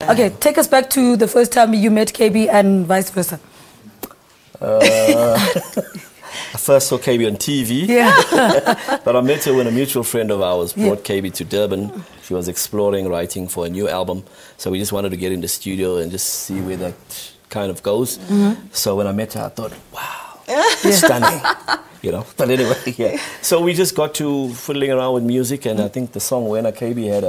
Okay, take us back to the first time you met KB and vice versa. I first saw KB on TV, but I met her when a mutual friend of ours brought KB to Durban. She was exploring writing for a new album, so we just wanted to get in the studio and just see where that kind of goes. So when I met her, I thought, wow, stunning, you know. But anyway, so we just got to fiddling around with music, and I think the song When KB had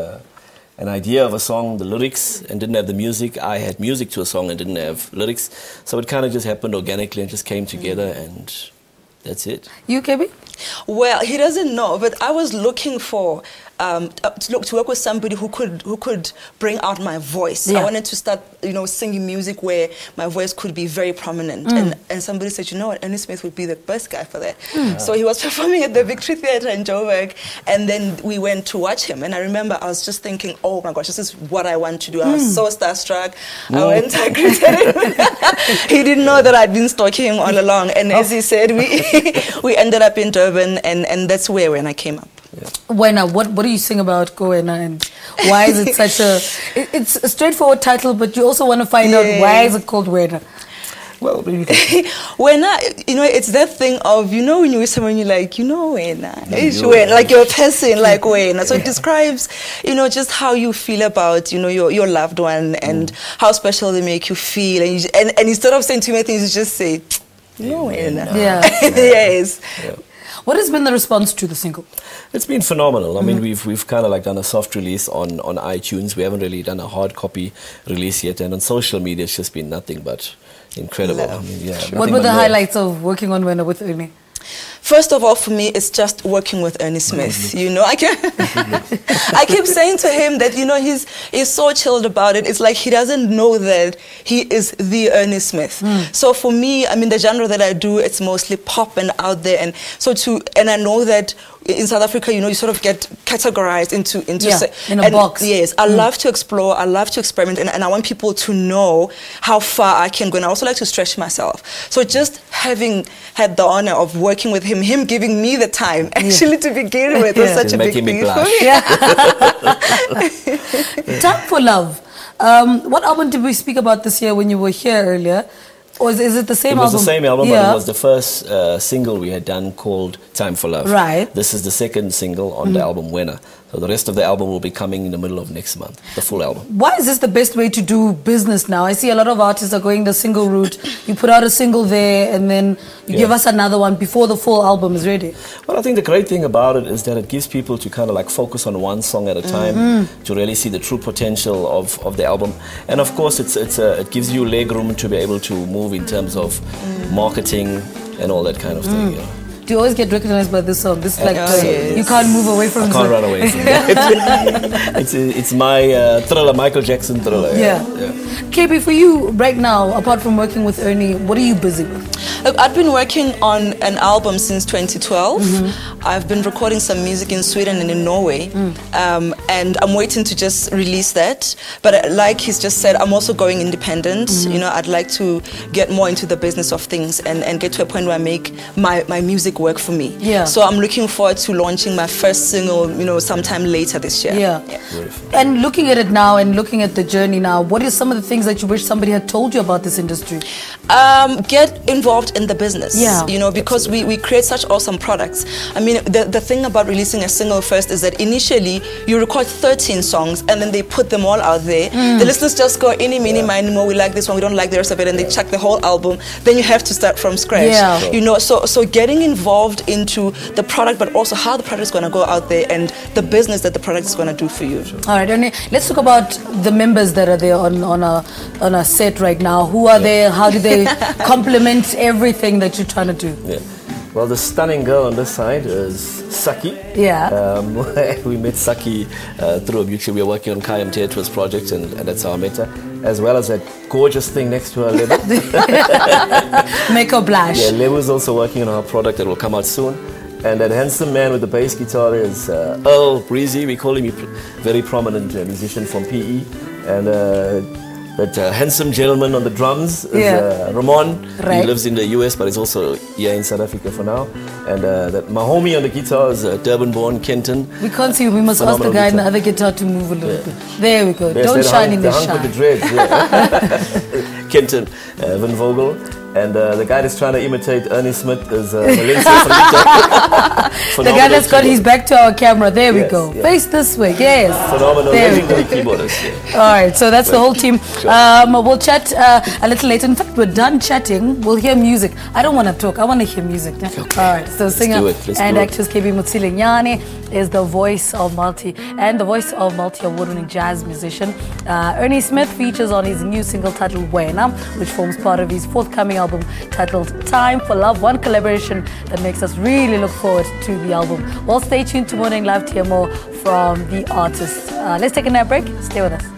an idea of a song, the lyrics, and didn't have the music. I had music to a song and didn't have lyrics. So it kind of just happened organically and just came together, and that's it. You, KB? Well, he doesn't know, but I was looking for to work with somebody who could bring out my voice. I wanted to start, singing music where my voice could be very prominent. And somebody said, you know what, Ernie Smith would be the best guy for that. So he was performing at the Victory Theatre in Joburg, and then we went to watch him. And I remember I was just thinking, oh my gosh, this is what I want to do. I was so starstruck. I went, I greeted him. He didn't know that I'd been stalking him all along. And as he said, we ended up in Durban, and that's when I came up. Wena, what do you sing about Wena, and why is it such a... It's a straightforward title, but you also want to find out why is it called Wena? Well, maybe Wena, it's that thing of, when you're with someone, you're like, Wena, like your person, like Wena. So it describes, just how you feel about, your loved one and how special they make you feel. And instead of saying too many things, you just say, Wena. Yes. What has been the response to the single? It's been phenomenal. I mean, we've kind of like done a soft release on iTunes. We haven't really done a hard copy release yet, and on social media, it's just been nothing but incredible. I mean, what were the highlights of working on Wena with Ernie? First of all, for me, it's just working with Ernie Smith. I keep saying to him that he's so chilled about it. It's like he doesn't know that he is the Ernie Smith. So for me, I mean, the genre that I do, it's mostly pop and out there, and I know that in South Africa, you sort of get categorized into in a box. Yes, I love to explore, I love to experiment, and I want people to know how far I can go. And I also like to stretch myself. So just having had the honor of working with him giving me the time actually to begin with was such a big thing for me. Time for Love. What album did we speak about this year when you were here earlier? Or is it the same album? It was the same album, but it was the first single we had done called Time for Love. Right. This is the second single on the album Wena. So the rest of the album will be coming in the middle of next month, the full album. Why is this the best way to do business now? I see a lot of artists are going the single route. You put out a single there and then you give us another one before the full album is ready. Well, I think the great thing about it is that it gives people to kind of like focus on one song at a time to really see the true potential of the album. And of course, it gives you leg room to be able to move in terms of marketing and all that kind of thing. Do you always get recognized by this song? This is like you can't move away from it. I can't run away from it. It's my thriller, Michael Jackson thriller. KB, for you right now, apart from working with Ernie, what are you busy with? Look, I've been working on an album since 2012. I've been recording some music in Sweden and in Norway, and I'm waiting to just release that. But like he's just said, I'm also going independent. I'd like to get more into the business of things and get to a point where I make my music work for me. So I'm looking forward to launching my first single, sometime later this year. And looking at it now and looking at the journey now, what are some of the things that you wish somebody had told you about this industry? Get involved in the business, because we create such awesome products. I mean, the thing about releasing a single first is that initially you record 13 songs and then they put them all out there. The listeners just go, any, mini, miny, mo, we like this one, we don't like the rest of it, and they check the whole album. Then you have to start from scratch. So getting involved into the product, but also how the product is going to go out there and the business that the product is going to do for you. All right, Ernie, let's talk about the members that are there on a set right now. Who are there? How do they complement everything that you're trying to do? Well, the stunning girl on this side is Saki. We met Saki through a mutual. We were working on Kayam Teatra's project, and that's how I met her. As well as that gorgeous thing next to her, Lebu. Make her blush. Lebu's also working on our product that will come out soon. And that handsome man with the bass guitar is Earl Breezy. We call him a very prominent musician from PE. And That handsome gentleman on the drums is Ramon. Right. He lives in the US, but he's also here in South Africa for now. And that my homie on the guitar is Durban-born Kenton. We can't see him. We must ask the guy in the other guitar to move a little bit. There we go. Don't shine in the shine. With the dreads, Kenton Van Vogel. And the guy that's trying to imitate Ernie Smith is Valencia The guy that's got his back to our camera. There we go. Yeah. Face this way. Yes. Phenomenal. Legendary keyboardist. Yeah. All right. So that's the whole team. Sure. We'll chat a little later. In fact, we're done chatting. We'll hear music. I don't want to talk. I want to hear music. Yeah? Okay. All right. So singer and actress KB Motshile is the voice of multi award-winning jazz musician. Ernie Smith features on his new single titled Wena, which forms part of his forthcoming album titled Time for Love, one collaboration that makes us really look forward to the album. Well, stay tuned to Morning Live to hear more from the artist. Let's take a break. Stay with us.